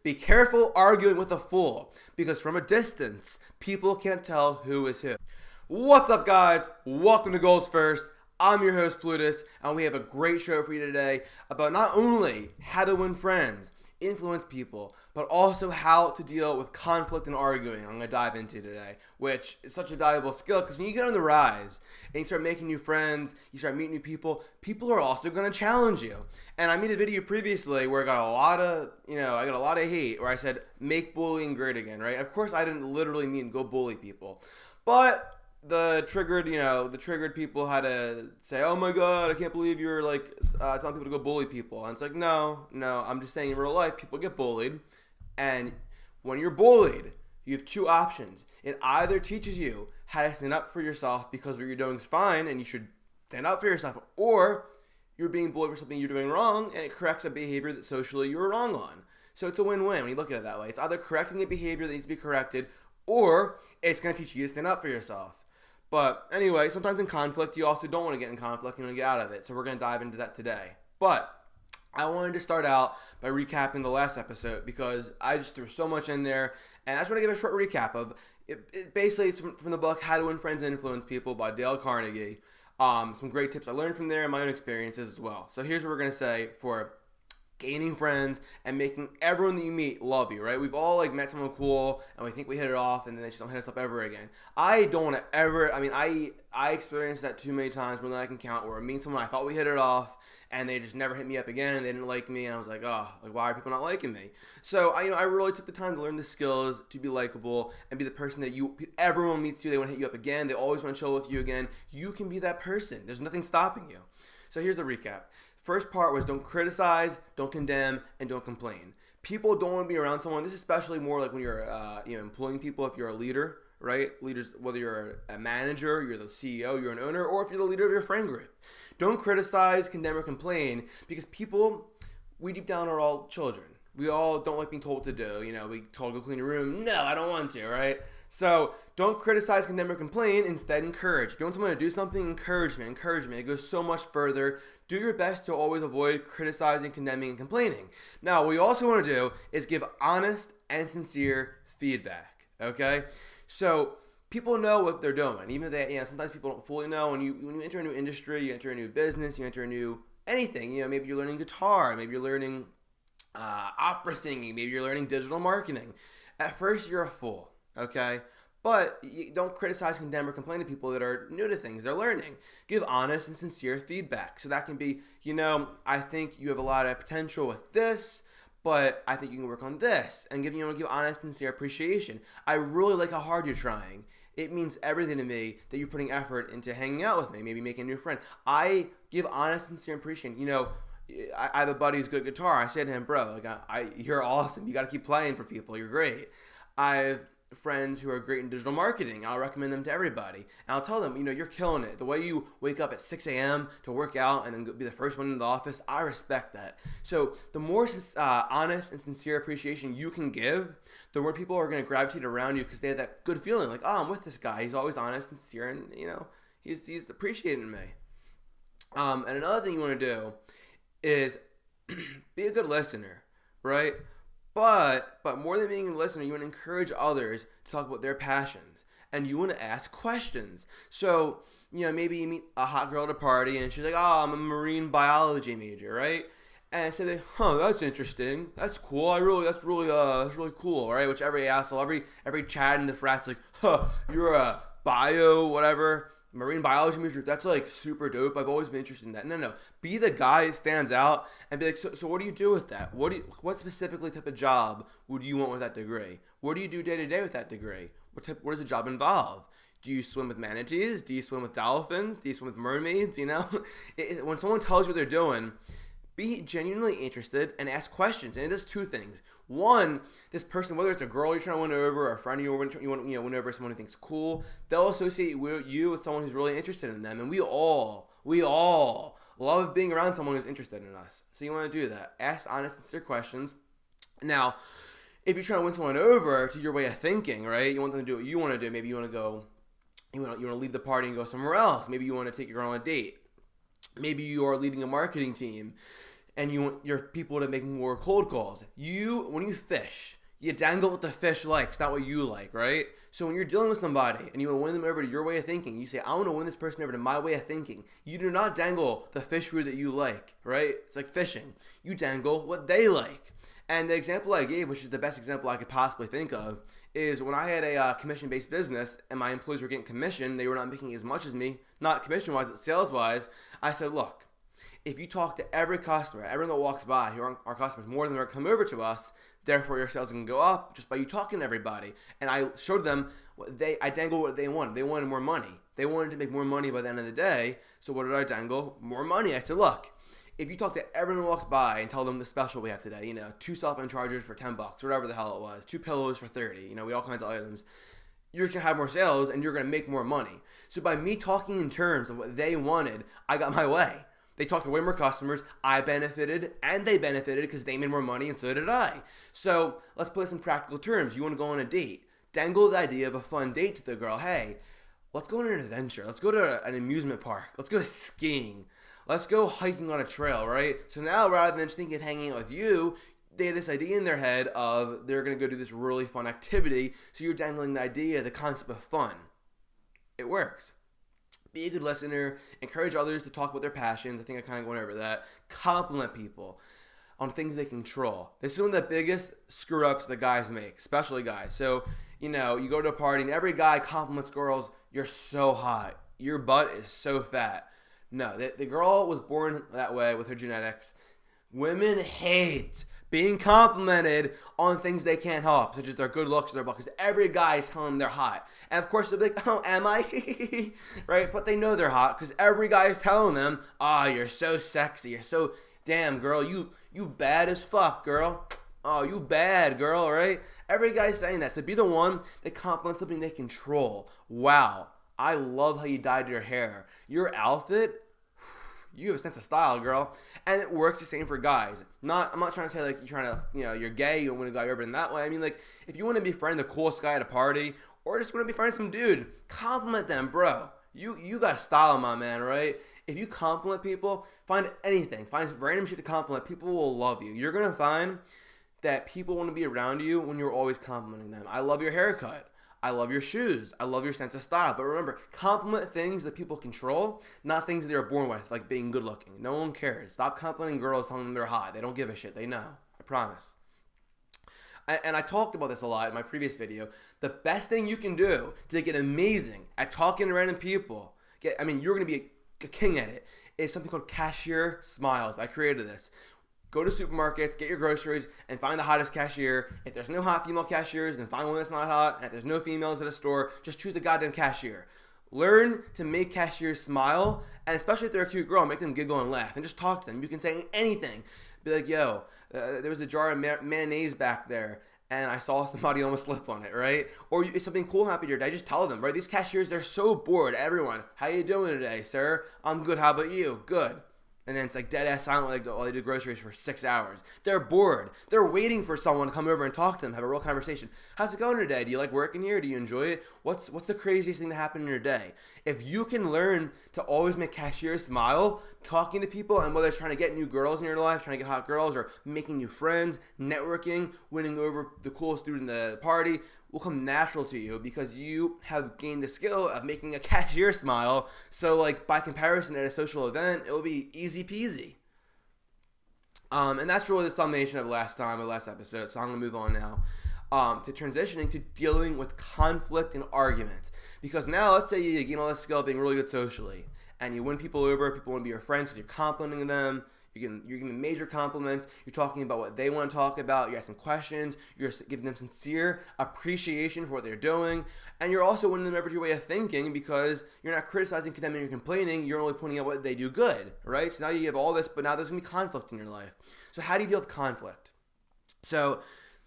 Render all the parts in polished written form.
be careful arguing with a fool, because from a distance, people can't tell who is who. What's up, guys? Welcome to Goals First. I'm your host, Plutus, and we have a great show for you today about not only how to win friends, influence people, but also how to deal with conflict and arguing. I'm going to dive into today, which is such a valuable skill, because when you get on the rise and you start making new friends, you start meeting new people, people are also going to challenge you. And I made a video previously where I got a lot of hate, where I said, make bullying great again, right? Of course, I didn't literally mean go bully people, but the triggered people had to say, oh my god, I can't believe you're telling people to go bully people. And it's like, no, I'm just saying in real life, people get bullied. And when you're bullied, you have two options. It either teaches you how to stand up for yourself because what you're doing is fine and you should stand up for yourself, or you're being bullied for something you're doing wrong and it corrects a behavior that socially you were wrong on. So it's a win-win when you look at it that way. It's either correcting a behavior that needs to be corrected, or it's going to teach you to stand up for yourself. But anyway, sometimes in conflict, you also don't want to get in conflict. You want to get out of it. So we're going to dive into that today. But I wanted to start out by recapping the last episode because I just threw so much in there. And I just want to give a short recap of it. Basically, it's from the book How to Win Friends and Influence People by Dale Carnegie. Some great tips I learned from there and my own experiences as well. So here's what we're going to say for gaining friends and making everyone that you meet love you, right? We've all met someone cool and we think we hit it off and then they just don't hit us up ever again. I don't want to ever, I experienced that too many times more than I can count, where I meet someone I thought we hit it off and they just never hit me up again and they didn't like me and I was like, oh, why are people not liking me? So I really took the time to learn the skills to be likable and be the person that everyone meets you, they want to hit you up again, they always want to chill with you again. You can be that person. There's nothing stopping you. So here's the recap. First part was don't criticize, don't condemn, and don't complain. People don't want to be around someone. This is especially more like when you're employing people. If you're a leader, right? Leaders, whether you're a manager, you're the CEO, you're an owner, or if you're the leader of your friend group. Don't criticize, condemn, or complain, because people, we deep down are all children. We all don't like being told what to do. We told to go clean your room. No, I don't want to, right? So don't criticize, condemn, or complain. Instead, encourage. If you want someone to do something, encouragement. It goes so much further. Do your best to always avoid criticizing, condemning, and complaining. Now, what you also want to do is give honest and sincere feedback, okay? So people know what they're doing. Even if they, sometimes people don't fully know. When you enter a new industry, you enter a new business, you enter a new anything. Maybe you're learning guitar, maybe you're learning opera singing, maybe you're learning digital marketing. At first, you're a fool, okay? But you don't criticize, condemn, or complain to people that are new to things they're learning. Give honest and sincere feedback. So that can be, I think you have a lot of potential with this, but I think you can work on this. And give honest and sincere appreciation. I really like how hard you're trying. It means everything to me that you're putting effort into hanging out with me, maybe making a new friend. I give honest and sincere appreciation. I have a buddy who's good at guitar. I said to him, bro, you're awesome. You got to keep playing for people. You're great. I've friends who are great in digital marketing. I'll recommend them to everybody. And I'll tell them, you're killing it. The way you wake up at 6 a.m. to work out and then be the first one in the office, I respect that. So the more honest and sincere appreciation you can give, the more people are going to gravitate around you because they have that good feeling. Like, oh, I'm with this guy. He's always honest and sincere and, he's appreciating me. And another thing you want to do is be a good listener, right? But more than being a listener, you want to encourage others to talk about their passions. And you want to ask questions. So, maybe you meet a hot girl at a party and she's like, oh, I'm a marine biology major, right? And so they, that's interesting. That's cool. That's really cool, right? Which every asshole, every Chad in the frat's like, you're a marine biology major, that's super dope. I've always been interested in that. No. Be the guy that stands out and be like, so what do you do with that? What specifically type of job would you want with that degree? What do you do day to day with that degree? What does the job involve? Do you swim with manatees? Do you swim with dolphins? Do you swim with mermaids? When someone tells you what they're doing, be genuinely interested and ask questions. And it does two things. One, this person, whether it's a girl you're trying to win over or a friend you want to win over, someone who thinks cool, they'll associate you with someone who's really interested in them. And we all love being around someone who's interested in us. So you want to do that. Ask honest, sincere questions. Now, if you're trying to win someone over to your way of thinking, right? You want them to do what you want to do. Maybe you want to go, you want to leave the party and go somewhere else. Maybe you want to take your girl on a date. Maybe you are leading a marketing team. and you want your people to make more cold calls. When you fish, you dangle what the fish likes, not what you like, right? So when you're dealing with somebody and you want to win them over to your way of thinking, you say, I want to win this person over to my way of thinking. You do not dangle the fish food that you like, right? It's like fishing. You dangle what they like. And the example I gave, which is the best example I could possibly think of, is when I had a commission-based business and my employees were getting commission, they were not making as much as me, not commission-wise, but sales-wise. I said, look, if you talk to every customer, everyone that walks by, who are our customers, more than they're going to come over to us, therefore your sales can go up just by you talking to everybody. And I showed them I dangled what they wanted. They wanted more money. They wanted to make more money by the end of the day. So what did I dangle? More money. I said, look, if you talk to everyone who walks by and tell them the special we have today, 2 cell phone chargers for $10, whatever the hell it was, 2 pillows for $30, we all kinds of items. You're going to have more sales and you're going to make more money. So by me talking in terms of what they wanted, I got my way. They talked to way more customers. I benefited, and they benefited because they made more money, and so did I. So let's put this in practical terms. You want to go on a date. Dangle the idea of a fun date to the girl. Hey, let's go on an adventure. Let's go to an amusement park. Let's go skiing. Let's go hiking on a trail, right? So now rather than just thinking of hanging out with you, they have this idea in their head of they're going to go do this really fun activity. So you're dangling the idea, the concept of fun. It works. Be a good listener. Encourage others to talk about their passions. I think I kind of went over that. Compliment people on things they control. This is one of the biggest screw-ups that guys make, especially guys. So, you go to a party and every guy compliments girls. You're so hot. Your butt is so fat. No, the girl was born that way with her genetics. Women hate being complimented on things they can't help, such as their good looks or their butt, because every guy is telling them they're hot. And of course, they'll be like, oh, am I? Right? But they know they're hot because every guy is telling them, oh, you're so sexy. You're so, damn, girl, you bad as fuck, girl. Oh, you bad, girl, right? Every guy's saying that. So be the one that compliments something they control. Wow, I love how you dyed your hair. Your outfit, you have a sense of style, girl. And it works the same for guys. I'm not trying to say like you're trying to, you're gay, you want to go over in that way. I mean, like, if you want to befriend the coolest guy at a party or just want to befriend some dude, compliment them, bro. You got style, my man, right? If you compliment people, find anything. Find random shit to compliment. People will love you. You're going to find that people want to be around you when you're always complimenting them. I love your haircut. I love your shoes. I love your sense of style. But remember, compliment things that people control, not things that they're born with, like being good looking. No one cares. Stop complimenting girls telling them they're hot. They don't give a shit. They know. I promise. And I talked about this a lot in my previous video. The best thing you can do to get amazing at talking to random people, you're going to be a king at it, is something called cashier smiles. I created this. Go to supermarkets, get your groceries, and find the hottest cashier. If there's no hot female cashiers, then find one that's not hot. And if there's no females at a store, just choose the goddamn cashier. Learn to make cashiers smile, and especially if they're a cute girl, make them giggle and laugh. And just talk to them. You can say anything. Be like, yo, there was a jar of mayonnaise back there, and I saw somebody almost slip on it, right? Or if something cool happened to your day, just tell them, right? These cashiers, they're so bored. Everyone, how you doing today, sir? I'm good. How about you? Good. And then it's like dead ass silent while they do groceries for 6 hours. They're bored. They're waiting for someone to come over and talk to them, have a real conversation. How's it going today? Do you like working here? Do you enjoy it? What's the craziest thing that happened in your day? If you can learn to always make cashiers smile, talking to people, and whether it's trying to get new girls in your life, trying to get hot girls, or making new friends, networking, winning over the coolest dude in the party, will come natural to you because you have gained the skill of making a cashier smile. So like by comparison at a social event, it will be easy peasy. And that's really the summation of last episode. So I'm going to move on now to transitioning to dealing with conflict and arguments. Because now let's say you gain all this skill of being really good socially and you win people over, people want to be your friends because you're complimenting them. You're giving major compliments. You're talking about what they want to talk about. You're asking questions. You're giving them sincere appreciation for what they're doing. And you're also winning them over to your way of thinking because you're not criticizing, condemning, or complaining. You're only pointing out what they do good, right? So now you have all this, but now there's going to be conflict in your life. So how do you deal with conflict? So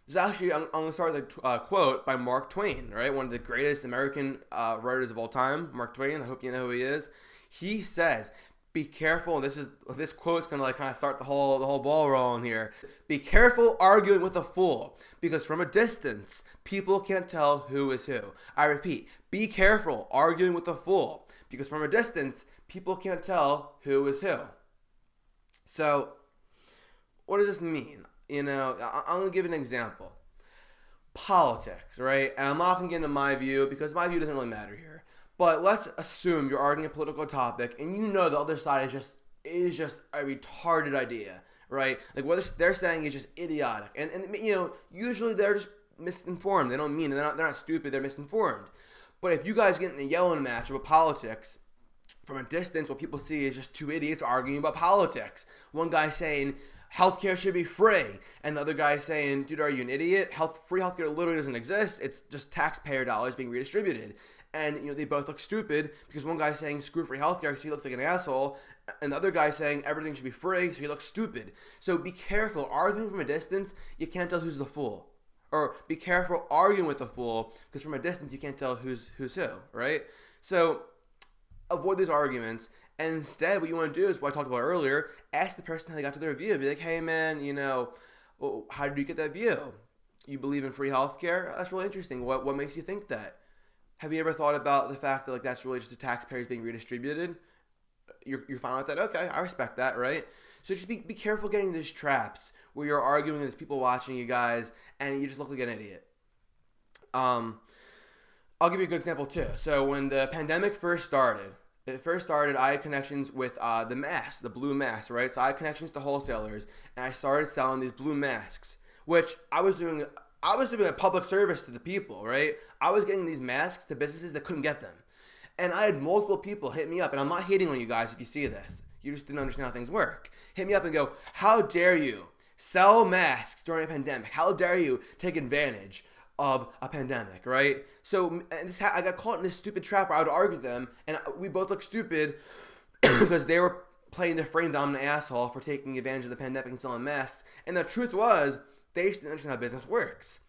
there's actually, I'm going to start with a quote by Mark Twain, right? One of the greatest American writers of all time, Mark Twain. I hope you know who he is. He says, be careful. This quote's gonna like kind of start the whole ball rolling here. Be careful arguing with a fool, because from a distance people can't tell who is who. I repeat, be careful arguing with a fool, because from a distance people can't tell who is who. So what does this mean? I'm going to give an example. Politics, right? And I'm not going to get into my view because my view doesn't really matter here. But let's assume you're arguing a political topic and you know the other side is just a retarded idea, right? Like what they're saying is just idiotic. And usually they're just misinformed. They don't mean it. They're not stupid. They're misinformed. But if you guys get in a yelling match about politics, from a distance, what people see is just two idiots arguing about politics. One guy saying healthcare should be free, and the other guy saying, dude, are you an idiot? Free healthcare literally doesn't exist. It's just taxpayer dollars being redistributed. And they both look stupid because one guy's saying screw free healthcare because he looks like an asshole, and the other guy's saying everything should be free, so he looks stupid. So be careful. Arguing from a distance, you can't tell who's the fool. Or be careful arguing with the fool because from a distance you can't tell who's who, right? So avoid these arguments, and instead what you want to do is what I talked about earlier. Ask the person how they got to their view. Be like, hey man, how did you get that view? You believe in free healthcare? That's really interesting. What makes you think that? Have you ever thought about the fact that that's really just the taxpayers being redistributed? You're fine with that? Okay, I respect that, right? So just be careful getting these traps where you're arguing and there's people watching you guys and you just look like an idiot. I'll give you a good example too. So when the pandemic first started, I had connections with the masks, the blue masks, right? So I had connections to wholesalers, and I started selling these blue masks, which I was doing a public service to the people, right? I was getting these masks to businesses that couldn't get them. And I had multiple people hit me up, and I'm not hating on you guys if you see this. You just didn't understand how things work. Hit me up and go, how dare you sell masks during a pandemic? How dare you take advantage of a pandemic, right? So I got caught in this stupid trap where I would argue with them, and we both looked stupid because they were playing the frame that I'm an asshole for taking advantage of the pandemic and selling masks. And the truth was, they just didn't understand how business works.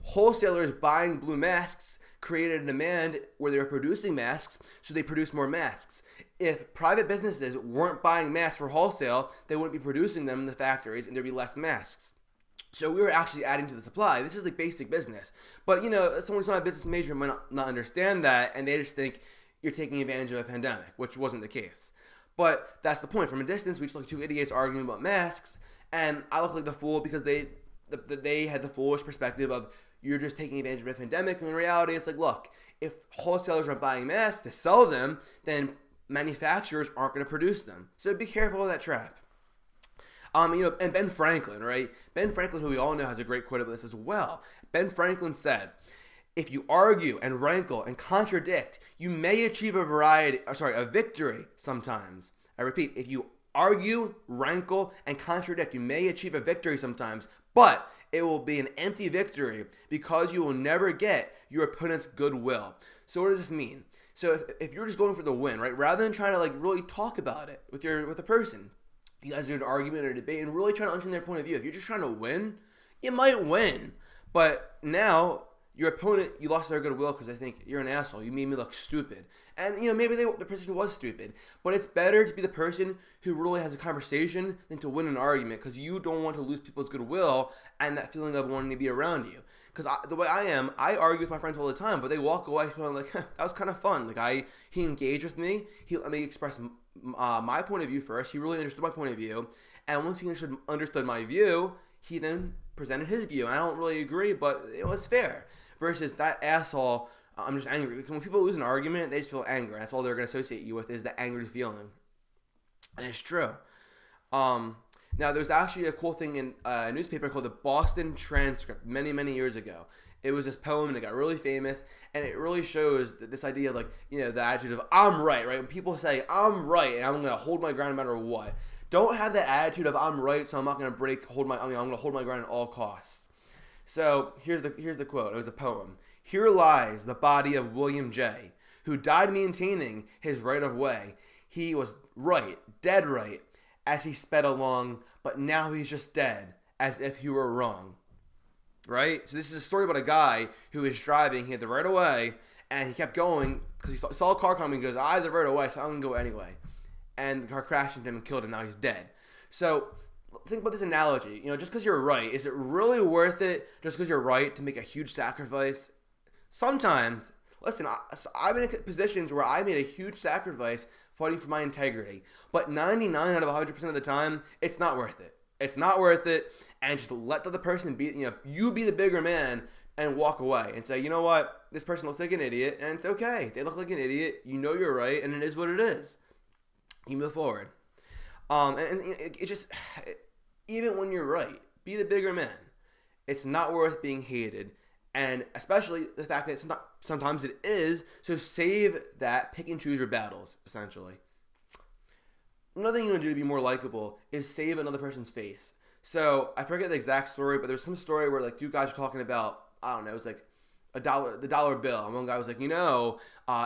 Wholesalers buying blue masks created a demand where they were producing masks, so they produced more masks. If private businesses weren't buying masks for wholesale, they wouldn't be producing them in the factories, and there'd be less masks. So we were actually adding to the supply. This is like basic business. But someone who's not a business major might not understand that, and they just think you're taking advantage of a pandemic, which wasn't the case. But that's the point. From a distance, we just look like two idiots arguing about masks, and I look like the fool because they had the foolish perspective of you're just taking advantage of a pandemic. And in reality, it's like, look, if wholesalers are buying masks to sell them, then manufacturers aren't going to produce them. So be careful of that trap. And Ben Franklin, right? Ben Franklin, who we all know, has a great quote about this as well. Ben Franklin said, if you argue and rankle and contradict, you may achieve a victory sometimes. I repeat, if you argue, rankle, and contradict, you may achieve a victory sometimes, but it will be an empty victory because you will never get your opponent's goodwill. So what does this mean? So if you're just going for the win, right? Rather than trying to really talk about it with a person, you guys do an argument or a debate and really try to understand their point of view. If you're just trying to win, you might win. But now your opponent, you lost their goodwill because they think you're an asshole. You made me look stupid. And maybe the person was stupid. But it's better to be the person who really has a conversation than to win an argument because you don't want to lose people's goodwill and that feeling of wanting to be around you. Because the way I am, I argue with my friends all the time, but they walk away feeling like, that was kind of fun. Like he engaged with me. He let me express my point of view first. He really understood my point of view. And once he understood my view, he then presented his view. I don't really agree, but it's fair. Versus that asshole, I'm just angry. Because when people lose an argument, they just feel angry. That's all they're going to associate you with is the angry feeling. And it's true. Now, there's actually a cool thing in a newspaper called the Boston Transcript many, many years ago. It was this poem, and it got really famous, and it really shows this idea of, the attitude of, I'm right? When people say, I'm right, and I'm going to hold my ground no matter what. Don't have that attitude of, I'm right, so I'm not going to I'm going to hold my ground at all costs. So, here's the quote. It was a poem. Here lies the body of William J., who died maintaining his right of way. He was right, dead right, as he sped along, but now he's just dead, as if he were wrong. Right? So this is a story about a guy who was driving, he had the right of way, and he kept going, because he saw a car coming, he goes, I had the right of way, so I'm going to go anyway. And the car crashed into him and killed him, now he's dead. So, think about this analogy, just because you're right, is it really worth it, just because you're right, to make a huge sacrifice? Sometimes, listen, I've been in positions where I made a huge sacrifice fighting for my integrity, but 99 out of 100% of the time, it's not worth it. It's not worth it, and just let the other person be, you be the bigger man and walk away and say, you know what, this person looks like an idiot, and it's okay. They look like an idiot. You know you're right, and it is what it is. You move forward. And it just, even when you're right, be the bigger man. It's not worth being hated, and especially the fact that sometimes it is, so save that, pick and choose your battles, essentially. Another thing you want to do to be more likable is save another person's face. So I forget the exact story, but there's some story where like two guys are talking about, I don't know, it was like the dollar bill. And one guy was like,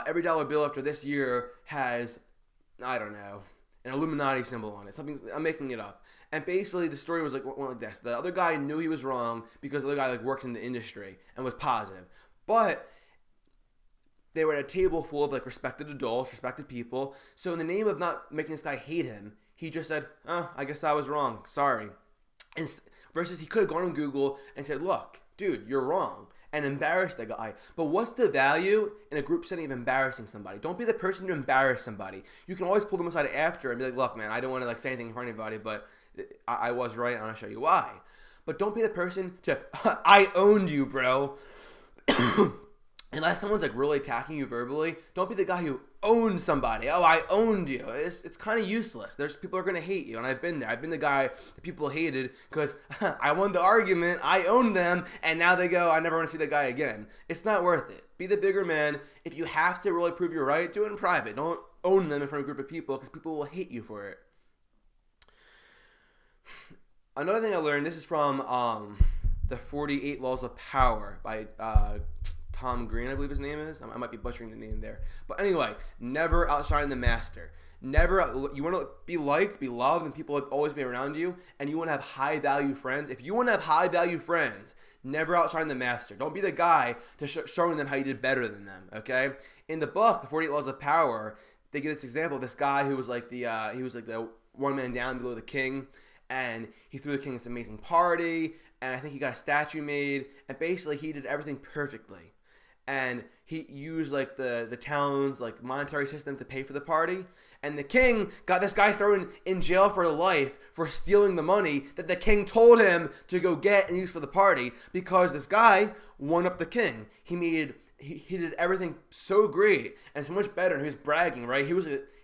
every dollar bill after this year has, I don't know, an Illuminati symbol on it. Something, I'm making it up. And basically the story was like this. The other guy knew he was wrong because the other guy like worked in the industry and was positive. But they were at a table full of like respected adults, respected people. So in the name of not making this guy hate him, he just said, I guess I was wrong. Sorry. And versus he could have gone on Google and said, look, dude, you're wrong, and embarrass the guy. But what's the value in a group setting of embarrassing somebody? Don't be the person to embarrass somebody. You can always pull them aside after and be like, look, man, I don't want to like say anything in front of anybody, but I was right, and I'll show you why. But don't be the person to, I owned you, bro. Unless someone's like really attacking you verbally, don't be the guy who owns somebody. Oh, I owned you. It's kind of useless. There's people are going to hate you, and I've been there. I've been the guy that people hated because I won the argument, I owned them, and now they go, I never want to see that guy again. It's not worth it. Be the bigger man. If you have to really prove you're right, do it in private. Don't own them in front of a group of people because people will hate you for it. Another thing I learned, this is from the 48 Laws of Power by Tom Green, I believe his name is. I might be butchering the name there. But anyway, never outshine the master. Never, you want to be liked, be loved, and people will always be around you, and you want to have high-value friends. If you want to have high-value friends, never outshine the master. Don't be the guy to showing them how you did better than them, okay? In the book, The 48 Laws of Power, they give this example of this guy who was like the one man down below the king, and he threw the king this amazing party, and I think he got a statue made, and basically he did everything perfectly. And he used like the town's like monetary system to pay for the party, and the king got this guy thrown in jail for life for stealing the money that the king told him to go get and use for the party, because this guy won up the king. He did everything so great and so much better, and he was bragging, right?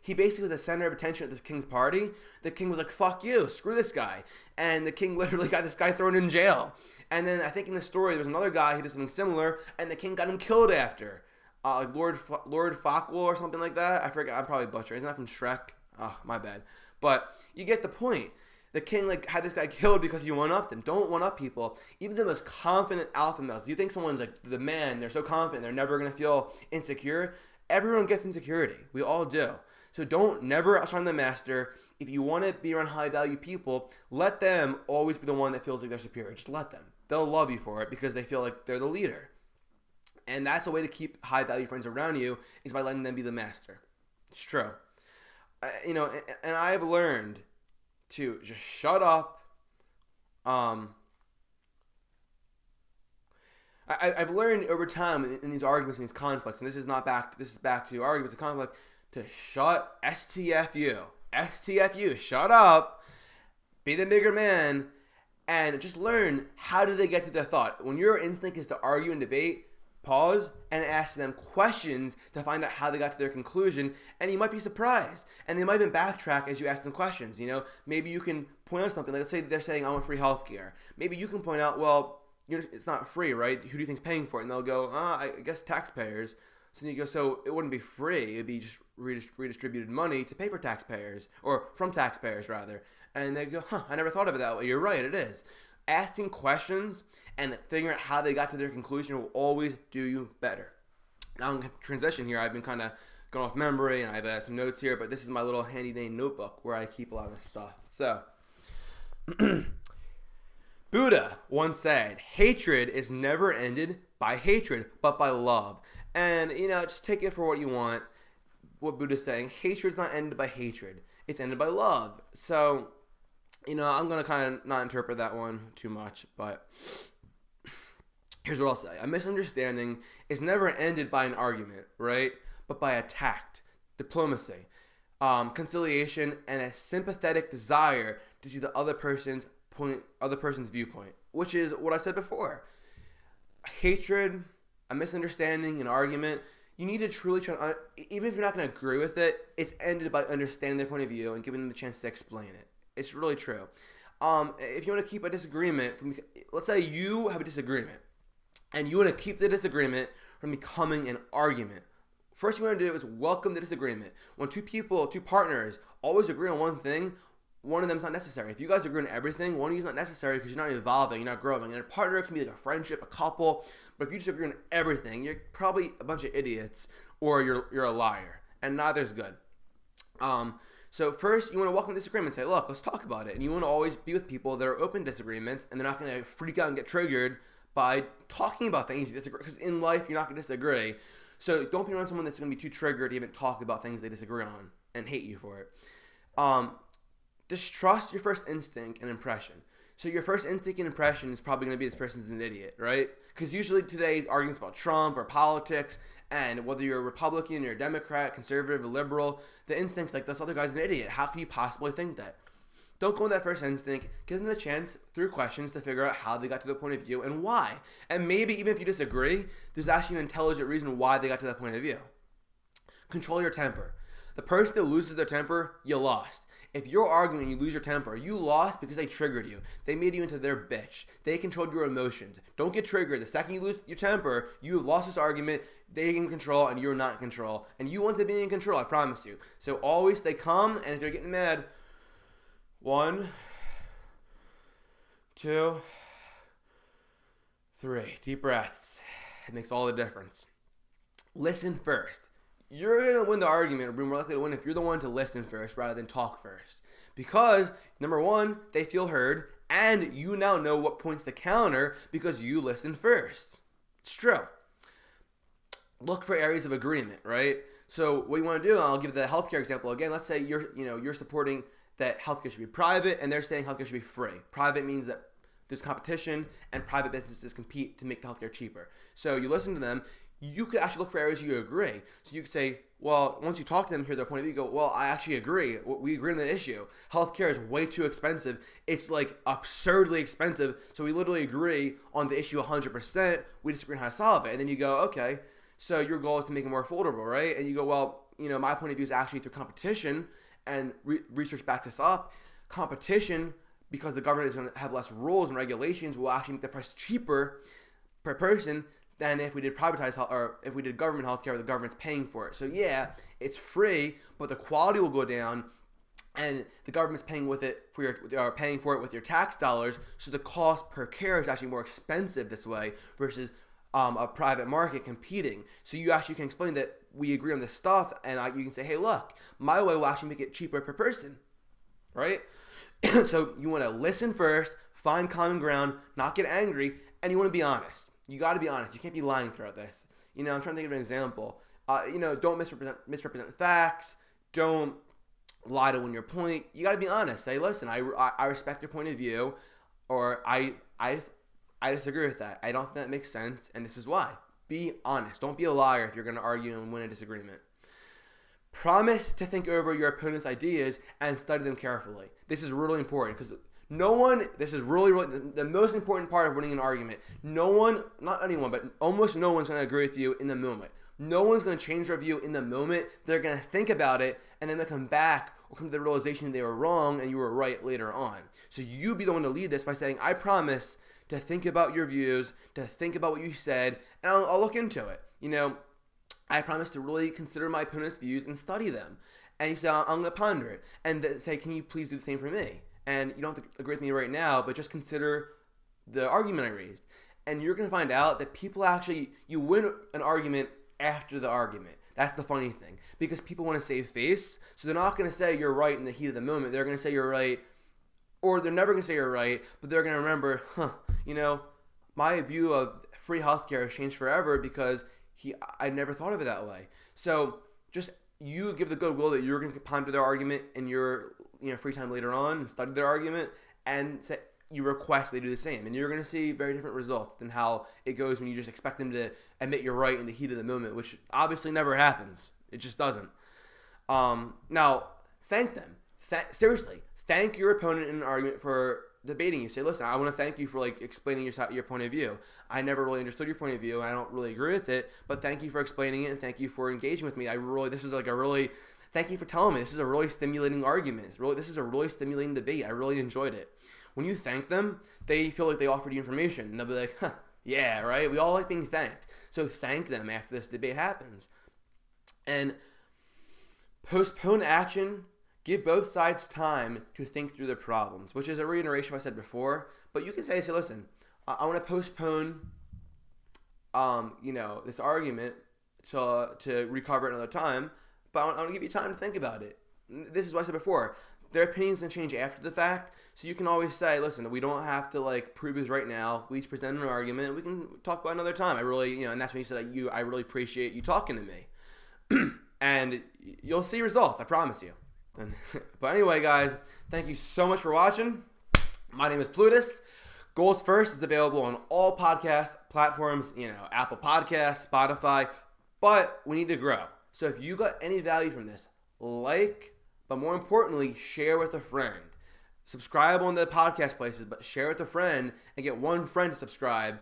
He basically was the center of attention at this king's party. The king was like, fuck you, screw this guy. And the king literally got this guy thrown in jail. And then I think in the story, there was another guy who did something similar, and the king got him killed after. Like Lord Farquaad or something like that. I forget, I'm probably butchering. Isn't that from Shrek? Oh, my bad. But you get the point. The king like had this guy killed because you one-upped them. Don't one-up people. Even the most confident alpha males. You think someone's like the man, they're so confident, they're never going to feel insecure. Everyone gets insecurity. We all do. So don't never outshine the master. If you want to be around high-value people, let them always be the one that feels like they're superior. Just let them. They'll love you for it because they feel like they're the leader. And that's the way to keep high-value friends around you, is by letting them be the master. It's true. And I've learned to just shut up. I've learned over time in these arguments and these conflicts, and this is back to arguments and conflict, to shut STFU, shut up, be the bigger man, and just learn how do they get to their thought. When your instinct is to argue and debate, pause and ask them questions to find out how they got to their conclusion, and you might be surprised. And they might even backtrack as you ask them questions. Maybe you can point out something. Like, let's say they're saying, I want free healthcare. Maybe you can point out, well, it's not free, right? Who do you think's paying for it? And they'll go, I guess taxpayers. So you go, so it wouldn't be free. It'd be just redistributed money to pay for taxpayers, or from taxpayers rather. And they go, I never thought of it that way. You're right, it is. Asking questions and figuring out how they got to their conclusion will always do you better. Now I'm going to transition here. I've been kind of going off memory, and I have some notes here, but this is my little handy-dandy notebook where I keep a lot of stuff. So, Buddha once said, hatred is never ended by hatred, but by love. And, just take it for what you want. What Buddha's saying, hatred's not ended by hatred. It's ended by love. So, I'm going to kind of not interpret that one too much, but here's what I'll say. A misunderstanding is never ended by an argument, right? But by a tact, diplomacy, conciliation, and a sympathetic desire to see the other person's other person's viewpoint, which is what I said before. Hatred, a misunderstanding, an argument, you need to truly try, even if you're not going to agree with it, it's ended by understanding their point of view and giving them the chance to explain it. It's really true. If you want to keep a disagreement, let's say you have a disagreement, and you want to keep the disagreement from becoming an argument. First you want to do is welcome the disagreement. When two partners always agree on one thing, one of them is not necessary. If you guys agree on everything, one of you is not necessary because you're not evolving, you're not growing. And a partner can be like a friendship, a couple, but if you just agree on everything, you're probably a bunch of idiots or you're a liar, and neither's good. So first, you want to welcome the disagreement and say, look, let's talk about it. And you want to always be with people that are open to disagreements, and they're not going to freak out and get triggered by talking about things you disagree. Because in life, you're not going to disagree. So don't be around someone that's going to be too triggered to even talk about things they disagree on and hate you for it. Distrust your first instinct and impression. So your first instinct and impression is probably going to be this person's an idiot, right? Because usually today, arguments about Trump or politics, and whether you're a Republican or a Democrat, conservative or liberal, the instinct's like, this other guy's an idiot. How can you possibly think that? Don't go on that first instinct. Give them a chance through questions to figure out how they got to the point of view and why. And maybe even if you disagree, there's actually an intelligent reason why they got to that point of view. Control your temper. The person that loses their temper, you lost. If you're arguing and you lose your temper, you lost because they triggered you. They made you into their bitch. They controlled your emotions. Don't get triggered. The second you lose your temper, you have lost this argument. They're in control and you're not in control. And you want to be in control, I promise you. So always stay calm, and if you're getting mad, 1, 2, 3. Deep breaths. It makes all the difference. Listen first. You're going to win the argument, or be more likely to win if you're the one to listen first rather than talk first. Because, number one, they feel heard, and you now know what points to counter because you listened first. It's true. Look for areas of agreement, right? So what you want to do, and I'll give the healthcare example again. Let's say you're supporting that healthcare should be private, and they're saying healthcare should be free. Private means that there's competition, and private businesses compete to make the healthcare cheaper. So you listen to them. You could actually look for areas you agree. So you could say, well, once you talk to them, hear their point of view, you go, well, I actually agree. We agree on the issue. Healthcare is way too expensive. It's like absurdly expensive. So we literally agree on the issue 100%. We disagree on how to solve it. And then you go, okay, so your goal is to make it more affordable, right? And you go, well, my point of view is actually through competition, and research backs us up. Competition, because the government is going to have less rules and regulations, will actually make the price cheaper per person than if we did privatized health, or if we did government healthcare where the government's paying for it. So yeah, it's free, but the quality will go down, and the government's paying paying for it with your tax dollars. So the cost per care is actually more expensive this way versus a private market competing. So you actually can explain that we agree on this stuff, and you can say, hey, look, my way will actually make it cheaper per person, right? So you want to listen first, find common ground, not get angry, and you want to be honest. You got to be honest. You can't be lying throughout this. I'm trying to think of an example. Don't misrepresent facts. Don't lie to win your point. You got to be honest. Say, listen, I respect your point of view, or I disagree with that. I don't think that makes sense, and this is why. Be honest. Don't be a liar if you're going to argue and win a disagreement. Promise to think over your opponent's ideas and study them carefully. This is really important because this is really the most important part of winning an argument. No one, not anyone, but almost no one's going to agree with you in the moment. No one's going to change their view in the moment. They're going to think about it, and then they'll come back or come to the realization they were wrong and you were right later on. So you be the one to lead this by saying, I promise to think about your views, to think about what you said, and I'll look into it. I promise to really consider my opponent's views and study them. And you say, I'm going to ponder it. And say, can you please do the same for me? And you don't have to agree with me right now, but just consider the argument I raised. And you're going to find out that people you win an argument after the argument. That's the funny thing. Because people want to save face, so they're not going to say you're right in the heat of the moment. They're going to say you're right, or they're never going to say you're right, but they're going to remember, my view of free healthcare has changed forever because I never thought of it that way. So just you give the goodwill that you're going to ponder their argument in your free time later on and study their argument, and say you request they do the same, and you're going to see very different results than how it goes when you just expect them to admit you're right in the heat of the moment, which obviously never happens. It just doesn't. Now, thank them. Seriously, thank your opponent in an argument for debating, you say, listen, I want to thank you for like explaining your point of view. I never really understood your point of view, and I don't really agree with it, but thank you for explaining it, and thank you for engaging with me. Thank you for telling me this is a really stimulating argument. This is a really stimulating debate. I really enjoyed it. When you thank them, they feel like they offered you information, and they'll be like, huh, yeah, right? We all like being thanked. So thank them after this debate happens. And postpone action. Give both sides time to think through the problems, which is a reiteration of what I said before. But you can say, listen, I want to postpone, this argument to recover it another time, but I want to give you time to think about it. This is what I said before. Their opinions can change after the fact, so you can always say, listen, we don't have to like prove this right now. We each present an argument. We can talk about it another time. I really, and that's when you said I really appreciate you talking to me, and you'll see results. I promise you. But anyway, guys, thank you so much for watching. My name is Plutus. Goals First is available on all podcast platforms, Apple Podcasts, Spotify, but we need to grow. So if you got any value from this, but more importantly, share with a friend. Subscribe on the podcast places, but share with a friend and get one friend to subscribe.